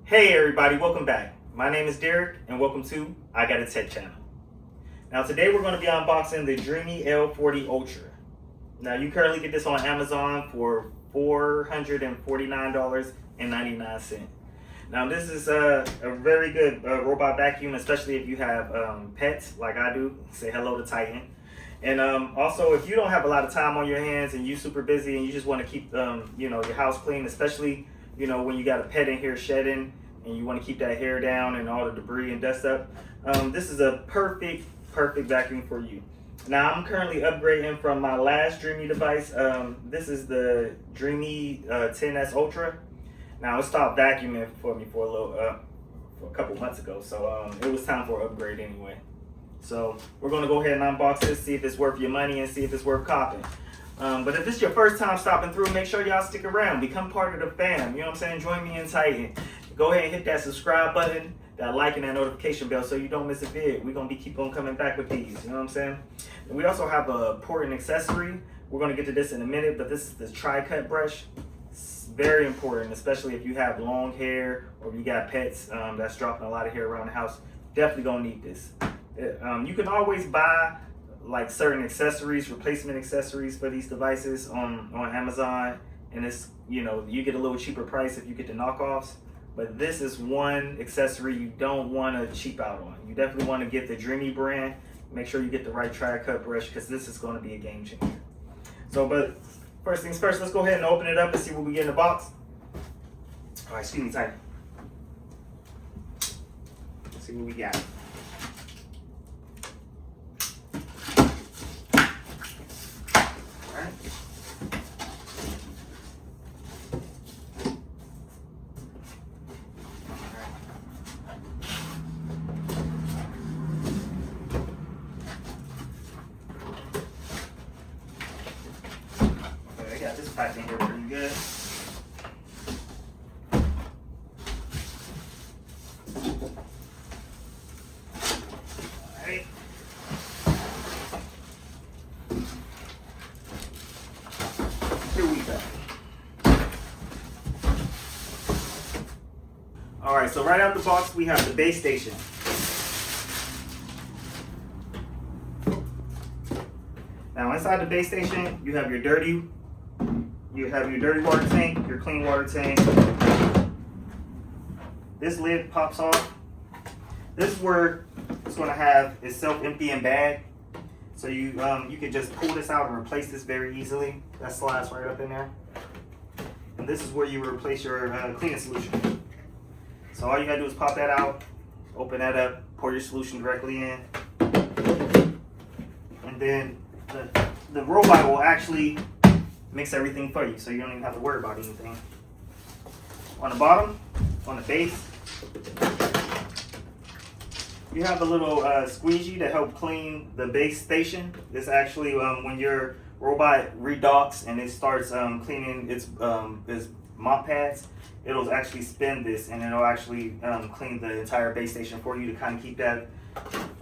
Hey everybody, welcome back. My name is Derek and welcome to I Got a Tech channel. Now today we're going to be unboxing the Dreamy L40 Ultra. Now you currently get this on Amazon for $449.99. Now this is a very good robot vacuum, especially if you have pets like I do. Say hello to Titan. And also if you don't have a lot of time on your hands and you're super busy and you just want to keep your house clean, especially when you got a pet in here shedding and you want to keep that hair down and all the debris and dust up, this is a perfect vacuum for you. Now I'm currently upgrading from my last Dreamy device. This is the Dreamy 10S Ultra. Now it stopped vacuuming for me for a couple months ago, so it was time for an upgrade anyway. So we're gonna go ahead and unbox this, see if it's worth your money and see if it's worth copping. But if this is your first time stopping through, make sure y'all stick around. Become part of the fam. You know what I'm saying? Join me in Titan. Go ahead and hit that subscribe button, that like, and that notification bell so you don't miss a vid. We're going to keep on coming back with these. You know what I'm saying? And we also have a port and accessory. We're going to get to this in a minute, but this is the tri-cut brush. It's very important, especially if you have long hair or if you got pets that's dropping a lot of hair around the house. Definitely going to need this. You can always buy like certain accessories, replacement accessories for these devices on Amazon, and it's you get a little cheaper price if you get the knockoffs. But this is one accessory you don't want to cheap out on. You definitely want to get the Dreamy brand. Make sure you get the right tri-cut brush because this is going to be a game changer. So, but first things first, let's go ahead and open it up and see what we get in the box. All right, excuse me, Titan. Let's see what we got. Got this packed in here pretty good. Alright. Here we go. Alright, so right out the box we have the base station. Now inside the base station you have your dirty water tank, your clean water tank. This lid pops off. This is where it's going to have its self-emptying bag. So you can just pull this out and replace this very easily. That slides right up in there. And this is where you replace your cleaning solution. So all you gotta do is pop that out, open that up, pour your solution directly in. And then the robot will actually mix everything for you, so you don't even have to worry about anything. On the bottom, on the base, you have a little squeegee to help clean the base station. This actually, when your robot redocks and it starts cleaning its mop pads, it'll actually spin this and it'll actually clean the entire base station for you to kind of keep that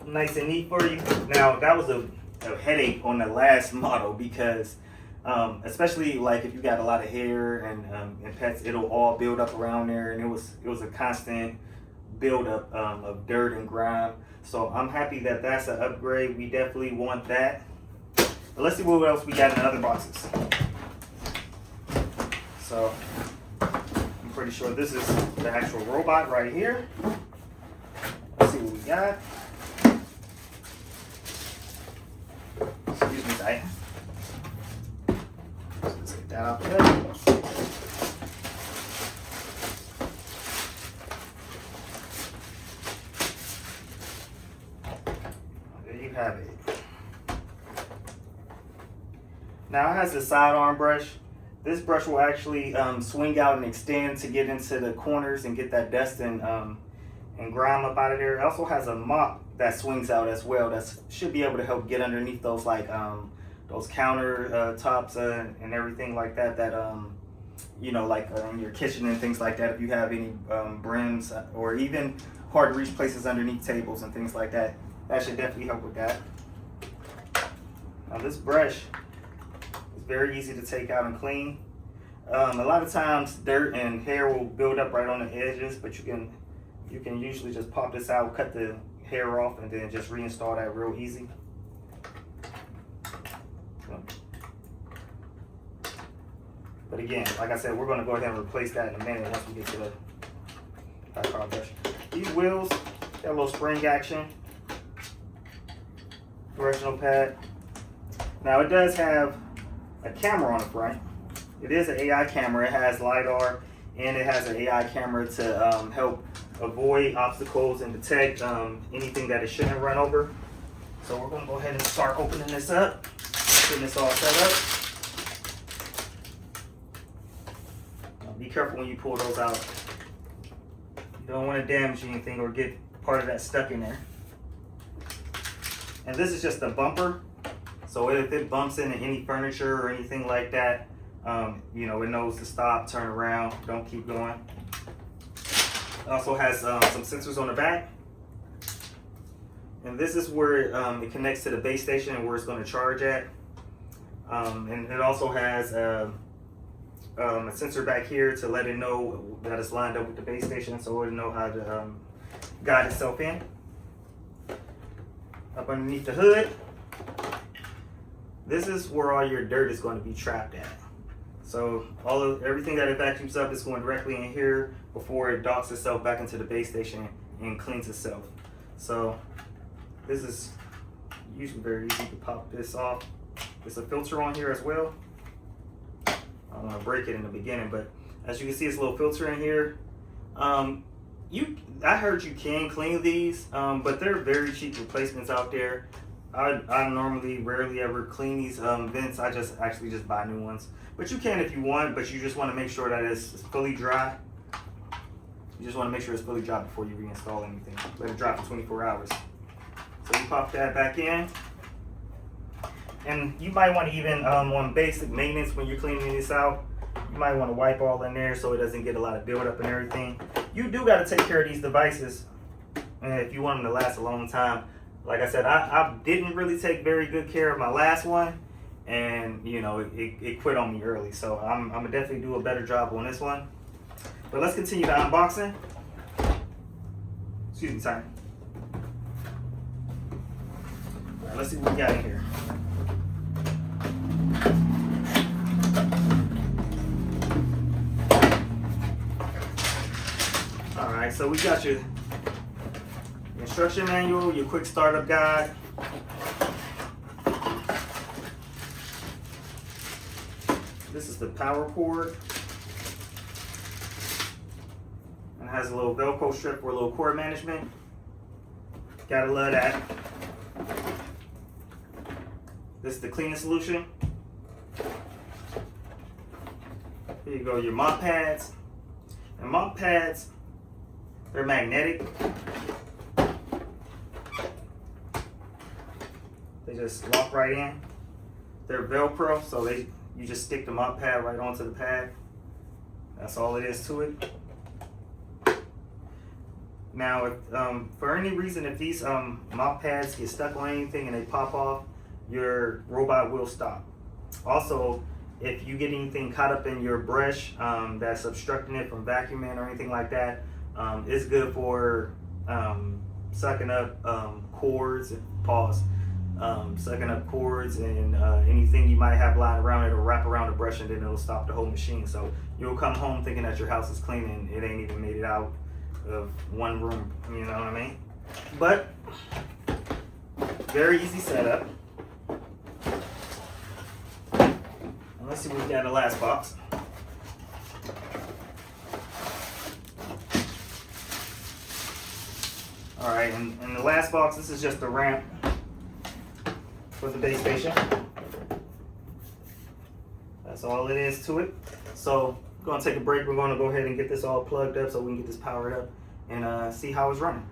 nice and neat for you. Now, that was a headache on the last model because especially like if you got a lot of hair and pets, it'll all build up around there, and it was a constant build up of dirt and grime. So I'm happy that that's an upgrade. We definitely want that. But let's see what else we got in the other boxes. So I'm pretty sure this is the actual robot right here. Let's see what we got. Excuse me, Titan. Let's get that out there. There you have it. Now it has a sidearm brush. This brush will actually swing out and extend to get into the corners and get that dust and grime up out of there. It also has a mop that swings out as well. That should be able to help get underneath those those counter tops and everything like that. That like in your kitchen and things like that. If you have any brims or even hard to reach places underneath tables and things like that, that should definitely help with that. Now this brush is very easy to take out and clean. A lot of times dirt and hair will build up right on the edges, but you can usually just pop this out, cut the hair off, and then just reinstall that real easy. But again, like I said, we're going to go ahead and replace that in a minute once we get to the high power brush. These wheels got a little spring action, directional pad. Now it does have a camera on the front. It is an AI camera. It has LiDAR, and it has an AI camera to help avoid obstacles and detect anything that it shouldn't run over. So we're going to go ahead and start opening this up, getting this all set up. Be careful when you pull those out. You don't want to damage anything or get part of that stuck in there. And this is just a bumper, so if it bumps into any furniture or anything like that, you know, it knows to stop, turn around, don't keep going. It also has some sensors on the back. And this is where it connects to the base station and where it's going to charge at. And it also has a sensor back here to let it know that it's lined up with the base station, so it'll know how to guide itself in. Up underneath the hood, this is where all your dirt is going to be trapped at. So everything that it vacuums up is going directly in here before it docks itself back into the base station and cleans itself. So this is usually very easy to pop this off. There's a filter on here as well. I don't want to break it in the beginning, but as you can see, it's a little filter in here. I heard you can clean these, but they're very cheap replacements out there. I normally rarely ever clean these vents. I actually just buy new ones. But you can if you want, but you just want to make sure that it's fully dry. You just want to make sure it's fully dry before you reinstall anything. Let it dry for 24 hours. So you pop that back in. And you might want to even, on basic maintenance when you're cleaning this out, you might want to wipe all in there so it doesn't get a lot of buildup and everything. You do got to take care of these devices if you want them to last a long time. Like I said, I didn't really take very good care of my last one, and you know, it quit on me early. So I'm gonna definitely do a better job on this one. But let's continue the unboxing. Excuse me, sorry. All right, let's see what we got in here. All right, so we got your instruction manual, your quick startup guide. This is the power cord. And it has a little Velcro strip for a little cord management. Gotta love that. This is the cleaning solution. Here you go, your mop pads. And mop pads, they're magnetic. They just lock right in. They're Velcro, so you just stick the mop pad right onto the pad. That's all it is to it. Now, if, for any reason, if these mop pads get stuck on anything and they pop off, your robot will stop. Also, if you get anything caught up in your brush that's obstructing it from vacuuming or anything like that, it's good for sucking up cords and sucking up cords and anything you might have lying around. It'll wrap around the brush and then it'll stop the whole machine. So you'll come home thinking that your house is clean and it ain't even made it out of one room, you know what I mean? But very easy setup. Let's see what we got in the last box. All right, in the last box, this is just the ramp for the base station. That's all it is to it. So we're gonna take a break. We're gonna go ahead and get this all plugged up so we can get this powered up and see how it's running.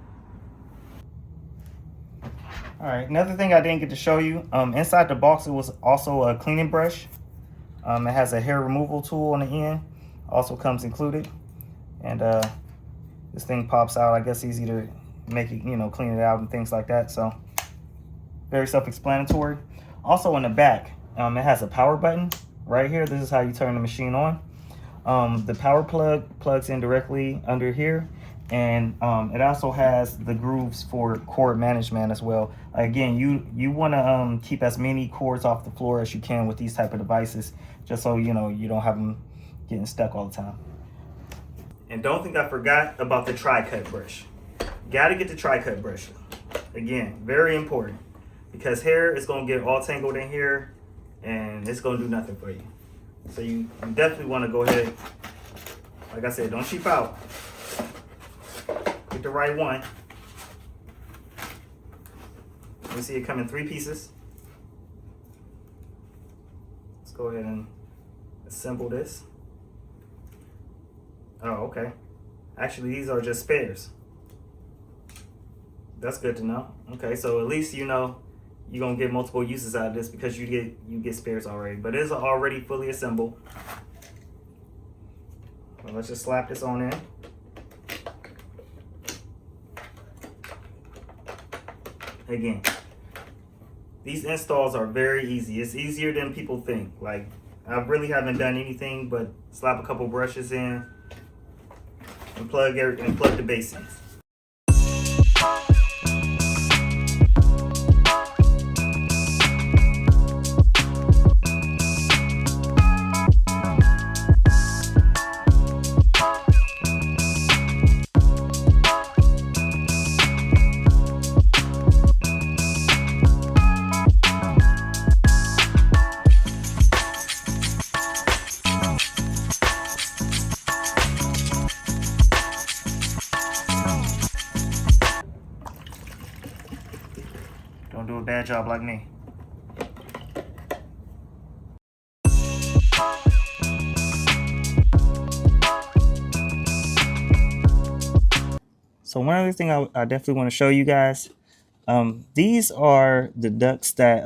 All right, another thing I didn't get to show you, inside the box, it was also a cleaning brush. It has a hair removal tool on the end, also comes included. And this thing pops out. I guess easy to make it, you know, clean it out and things like that. So very self-explanatory. Also on the back, it has a power button right here. This is how you turn the machine on. The power plug plugs in directly under here, and it also has the grooves for cord management as well. Again, you want to keep as many cords off the floor as you can with these type of devices, just so you know you don't have them getting stuck all the time. And don't think I forgot about the tri-cut brush. Gotta get the tri-cut brush. Again, very important, because hair is gonna get all tangled in here and it's gonna do nothing for you. So you definitely wanna go ahead, like I said, don't cheap out. Get the right one. You see it come in 3 pieces. Let's go ahead and assemble this. Oh, okay. Actually, these are just spares. That's good to know. Okay, so at least you know you're gonna get multiple uses out of this because you get spares already. But it is already fully assembled. Well, let's just slap this on in. Again, these installs are very easy. It's easier than people think. Like, I really haven't done anything but slap a couple brushes in and plug the basics. Don't do a bad job like me. So one other thing I definitely want to show you guys, these are the ducts that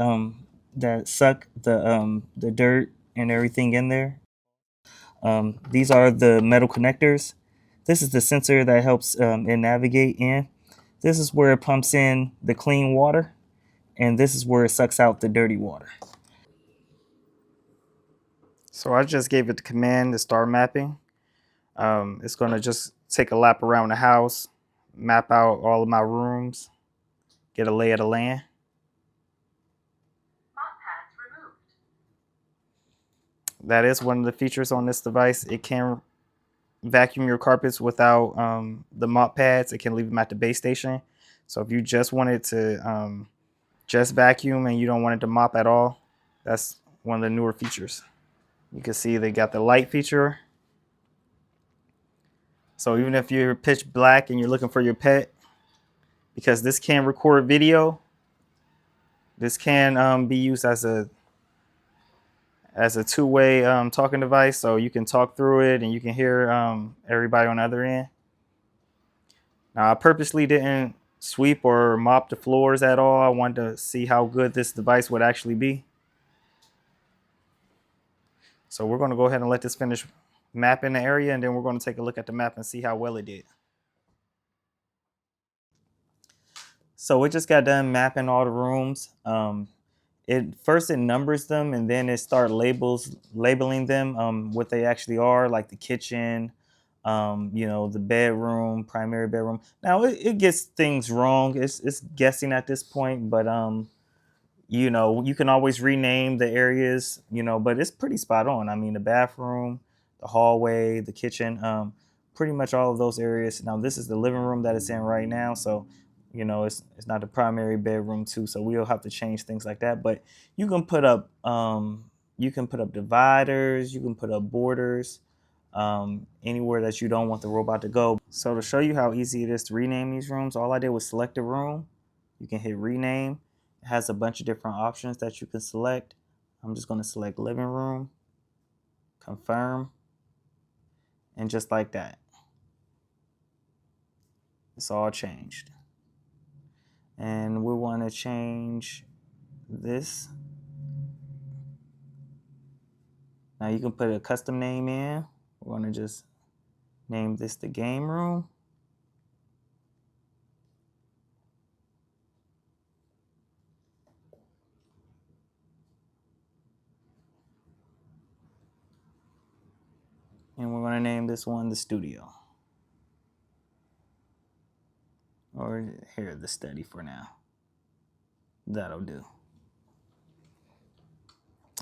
suck the dirt and everything in there. These are the metal connectors. This is the sensor that helps it navigate in. This is where it pumps in the clean water, and this is where it sucks out the dirty water. So I just gave it the command to start mapping. It's going to just take a lap around the house, map out all of my rooms, get a lay of the land. That is one of the features on this device. It can vacuum your carpets without the mop pads. It can leave them at the base station. So if you just wanted to just vacuum and you don't want it to mop at all, that's one of the newer features. You can see they got the light feature. So even if you're pitch black and you're looking for your pet, because this can record video, this can be used as a two-way talking device, so you can talk through it and you can hear everybody on the other end. Now, I purposely didn't sweep or mop the floors at all. I wanted to see how good this device would actually be. So we're going to go ahead and let this finish mapping the area, and then we're going to take a look at the map and see how well it did. So we just got done mapping all the rooms. First it numbers them, and then it start labeling them what they actually are, like the kitchen, the bedroom, primary bedroom. Now it gets things wrong. It's guessing at this point, but you can always rename the areas, but it's pretty spot on. I mean, the bathroom, the hallway, the kitchen, pretty much all of those areas. Now this is the living room that it's in right now, so it's not the primary bedroom too, so we'll have to change things like that. But you can put up dividers, you can put up borders, anywhere that you don't want the robot to go. So to show you how easy it is to rename these rooms, all I did was select a room. You can hit rename. It has a bunch of different options that you can select. I'm just going to select living room, confirm, and just like that, it's all changed. And we want to change this. Now you can put a custom name in. We're going to just name this the game room. And we're going to name this one the studio. Or here, the study for now. That'll do.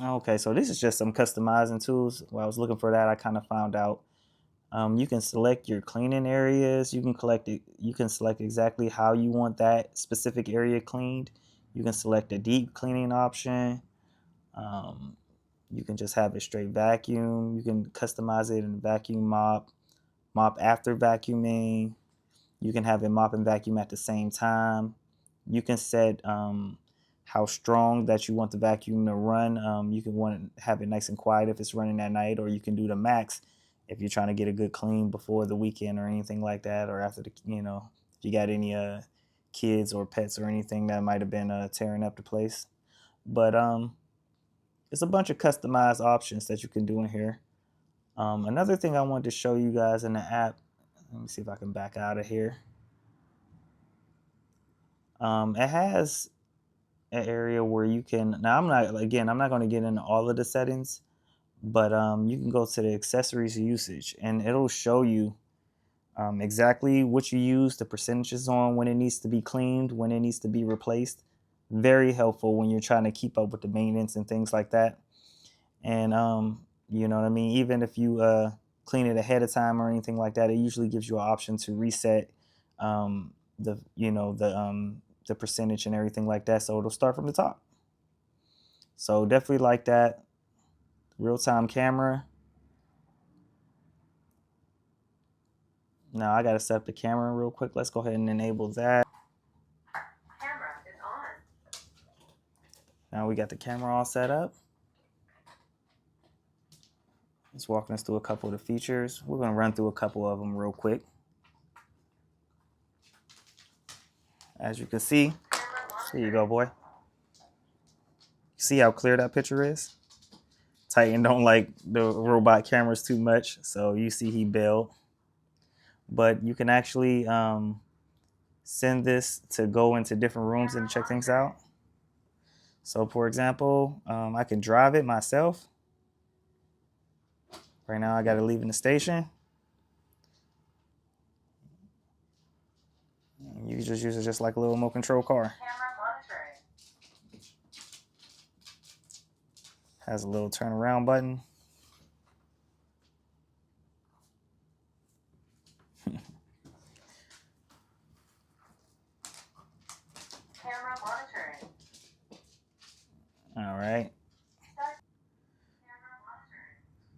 Okay, so this is just some customizing tools. While I was looking for that, I kind of found out you can select your cleaning areas. You can collect it. You can select exactly how you want that specific area cleaned. You can select a deep cleaning option. Um, you can just have a straight vacuum. You can customize it in vacuum mop after vacuuming. You can have it mop and vacuum at the same time. You can set how strong that you want the vacuum to run. You can want to have it nice and quiet if it's running at night, or you can do the max if you're trying to get a good clean before the weekend or anything like that, or after the, if you got any kids or pets or anything that might have been tearing up the place. But it's a bunch of customized options that you can do in here. Another thing I wanted to show you guys in the app, let me see if I can back out of here. It has an area where you can, now I'm not going to get into all of the settings, but you can go to the accessories usage and it'll show you exactly what you use, the percentages on, when it needs to be cleaned, when it needs to be replaced. Very helpful when you're trying to keep up with the maintenance and things like that. And you know what I mean, even if you clean it ahead of time or anything like that, it usually gives you an option to reset the the percentage and everything like that, so it'll start from the top. So definitely like that. Real-time camera. Now I gotta set up the camera real quick. Let's go ahead and enable that. Camera is on. Now we got the camera all set up. It's walking us through a couple of the features. We're gonna run through a couple of them real quick. As you can see, here you go, boy. See how clear that picture is? Titan don't like the robot cameras too much, so you see he bailed. But you can actually send this to go into different rooms and check things out. So for example, I can drive it myself. Right now I got to leave in the station. You just use it just like a little remote control car. Has a little turnaround button. Camera monitoring. All right.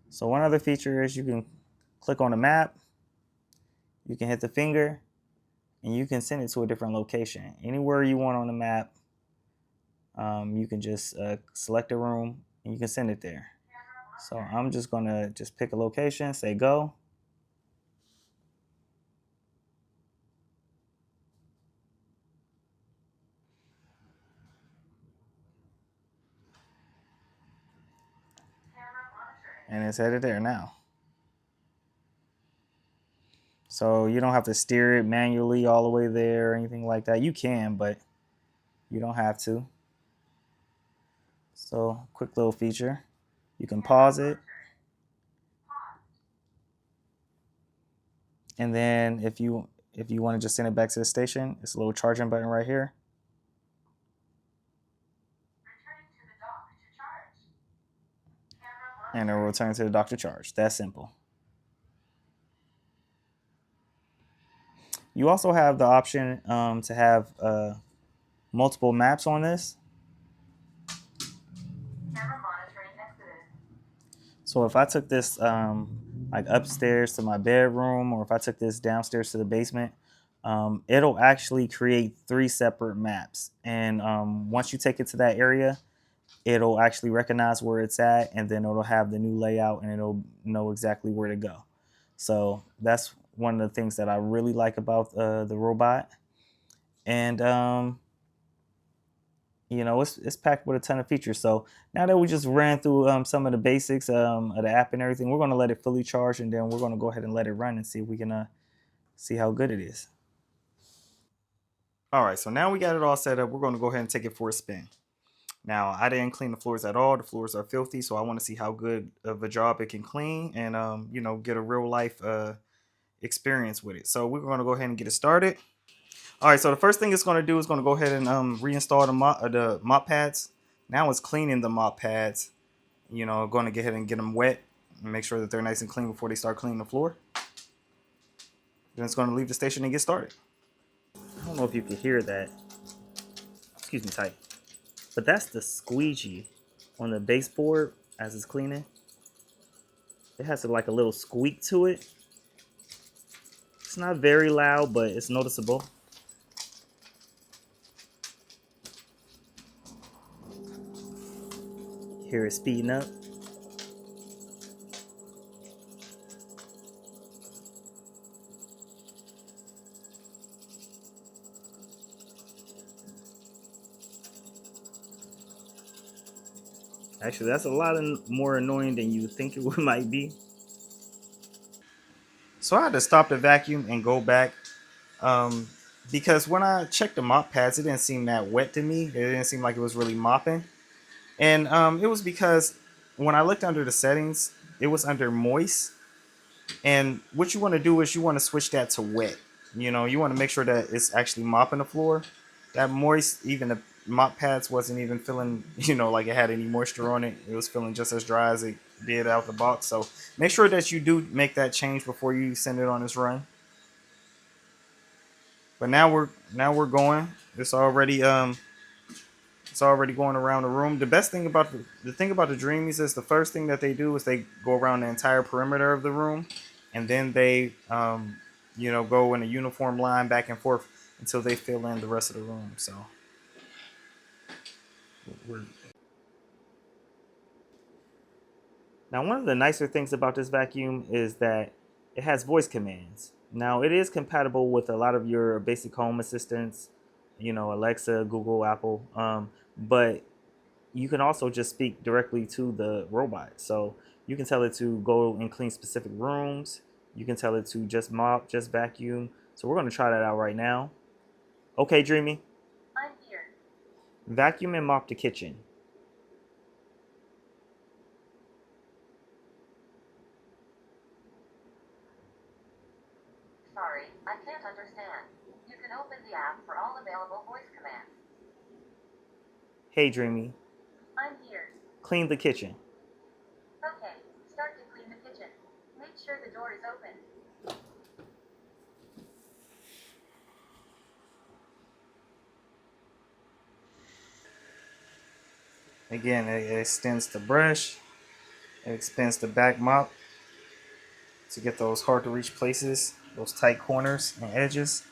So one other feature is you can click on a map, you can hit the finger, and you can send it to a different location. Anywhere you want on the map, you can just select a room and you can send it there. So I'm just gonna pick a location, say go. And it's headed there now. So you don't have to steer it manually all the way there or anything like that. You can, but you don't have to. So quick little feature. You can pause it. And then if you want to just send it back to the station, it's a little charging button right here. And it'll return to the dock to charge. That simple. You also have the option to have multiple maps on this. So if I took this like upstairs to my bedroom, or if I took this downstairs to the basement, it'll actually create 3 separate maps. And once you take it to that area, it'll actually recognize where it's at, and then it'll have the new layout and it'll know exactly where to go. So that's one of the things that I really like about the robot. And you know, it's packed with a ton of features. So now that we just ran through some of the basics of the app and everything, we're going to let it fully charge, and then we're going to go ahead and let it run and see if we can see how good it is. All right, so now we got it all set up. We're going to go ahead and take it for a spin. Now, I didn't clean the floors at all. The floors are filthy, so I want to see how good of a job it can clean and, you know, get a real life experience with it. So we're going to go ahead and get it started. All right, so the first thing it's going to do is going to go ahead and reinstall the mop pads. Now it's cleaning the mop pads. You know, going to get ahead and get them wet and make sure that they're nice and clean before they start cleaning the floor. Then it's going to leave the station and get started. I don't know if you can hear that. Excuse me, tight. But that's the squeegee on the baseboard as it's cleaning. It has like a little squeak to it. It's not very loud, but it's noticeable. Hear it speeding up. Actually, that's a lot more annoying than you think it might be. So I had to stop the vacuum and go back because when I checked the mop pads, it didn't seem that wet to me. It didn't seem like it was really mopping. And it was because when I looked under the settings, it was under moist. And what you want to do is you want to switch that to wet. You know, you want to make sure that it's actually mopping the floor. That moist, even the mop pads wasn't even feeling, you know, like it had any moisture on it. It was feeling just as dry as it did out the box. So make sure that you do make that change before you send it on its run. But now we're going. It's already going around the room. The best thing about the thing about the Dreamies is the first thing that they do is they go around the entire perimeter of the room, and then they you know, go in a uniform line back and forth until they fill in the rest of the room. So we're now, one of the nicer things about this vacuum is that it has voice commands. Now, it is compatible with a lot of your basic home assistants, you know, Alexa, Google, Apple, but you can also just speak directly to the robot. So you can tell it to go and clean specific rooms. You can tell it to just mop, just vacuum. So we're going to try that out right now. Okay, Dreamy. I'm here. Vacuum and mop the kitchen. Sorry, I can't understand. You can open the app for all available voice commands. Hey, Dreamy. I'm here. Clean the kitchen. Okay, start to clean the kitchen. Make sure the door is open. Again, it extends the brush. It extends the back mop to get those hard to reach places, those tight corners and edges.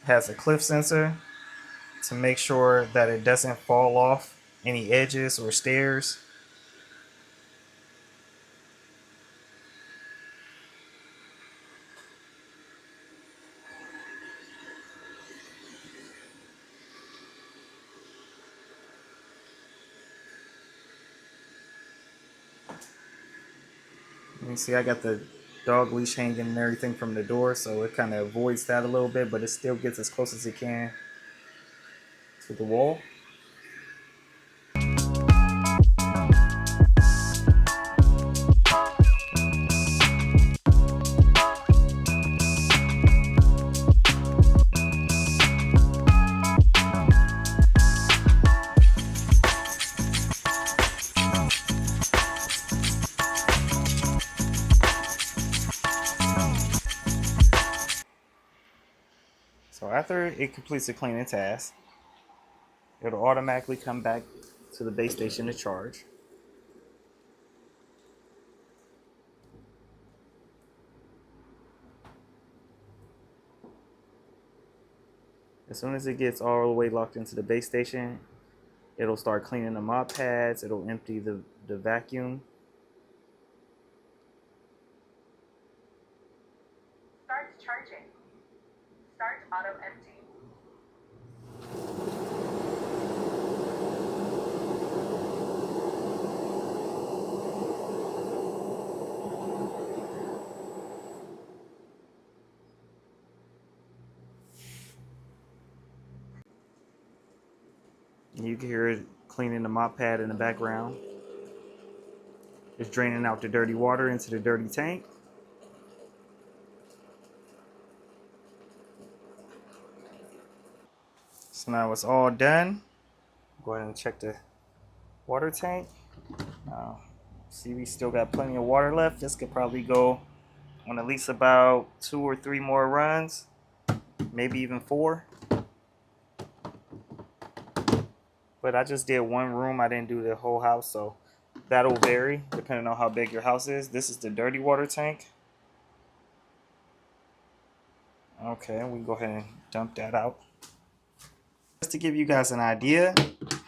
It has a cliff sensor to make sure that it doesn't fall off any edges or stairs. You can see I got the dog leash hanging and everything from the door, so it kind of avoids that a little bit, but it still gets as close as it can to the wall. So after it completes the cleaning task, it'll automatically come back to the base station to charge. As soon as it gets all the way locked into the base station, it'll start cleaning the mop pads. It'll empty the vacuum. Start charging. Start auto empty. You can hear it cleaning the mop pad in the background. It's draining out the dirty water into the dirty tank. So now it's all done. Go ahead and check the water tank. See, we still got plenty of water left. This could probably go on at least about 2 or 3 more runs, maybe even 4. But I just did one room. I didn't do the whole house, so that'll vary depending on how big your house is. This is the dirty water tank. Okay, we can go ahead and dump that out. Just to give you guys an idea of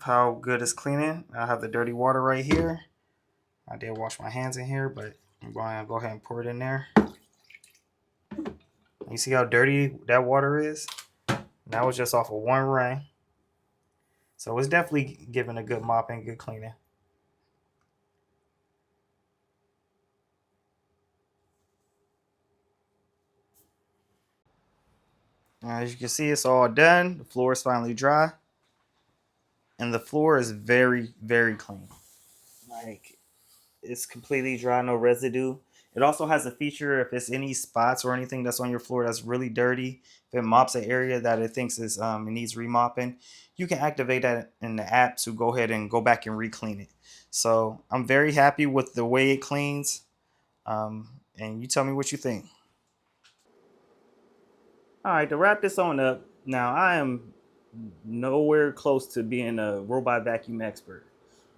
how good it's cleaning, I have the dirty water right here. I did wash my hands in here, but I'm going to go ahead and pour it in there. You see how dirty that water is? That was just off of one run. So it's definitely giving a good mopping, good cleaning. As you can see, it's all done. The floor is finally dry. And the floor is very, very clean. Like, it's completely dry, no residue. It also has a feature if it's any spots or anything that's on your floor that's really dirty, if it mops an area that it thinks is it needs remopping, you can activate that in the app to go ahead and go back and re-clean it. So I'm very happy with the way it cleans. And you tell me what you think. All right, to wrap this on up, now I am nowhere close to being a robot vacuum expert,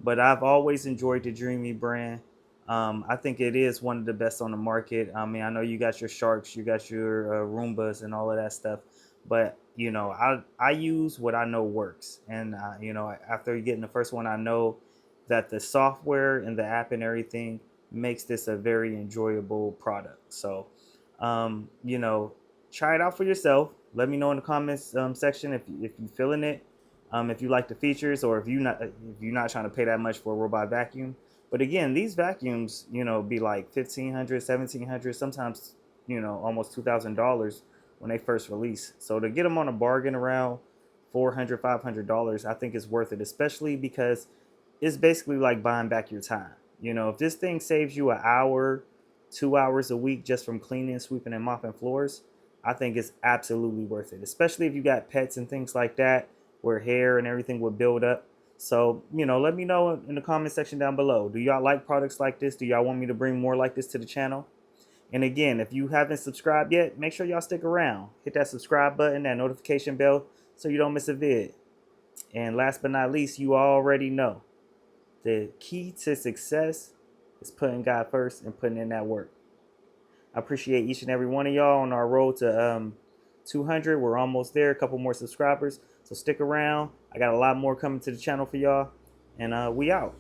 but I've always enjoyed the Dreamy brand. I think it is one of the best on the market. I mean, I know you got your Sharks, you got your Roombas, and all of that stuff, but you know, I use what I know works, and you know, after getting the first one, I know that the software and the app and everything makes this a very enjoyable product. So, you know, try it out for yourself. Let me know in the comments section if you're feeling it, if you like the features, or if you're not trying to pay that much for a robot vacuum. But again, these vacuums, you know, be like $1,500, $1,700, sometimes, you know, almost $2,000 when they first release. So to get them on a bargain around $400, $500, I think it's worth it, especially because it's basically like buying back your time. You know, if this thing saves you an hour, 2 hours a week just from cleaning, sweeping, and mopping floors, I think it's absolutely worth it, especially if you got pets and things like that where hair and everything would build up. So, you know, let me know in the comment section down below. Do y'all like products like this? Do y'all want me to bring more like this to the channel? And again, if you haven't subscribed yet, make sure y'all stick around. Hit that subscribe button, that notification bell, so you don't miss a vid. And last but not least, you already know the key to success is putting God first and putting in that work. I appreciate each and every one of y'all on our road to 200. We're almost there, a couple more subscribers. So stick around. I got a lot more coming to the channel for y'all. And we out.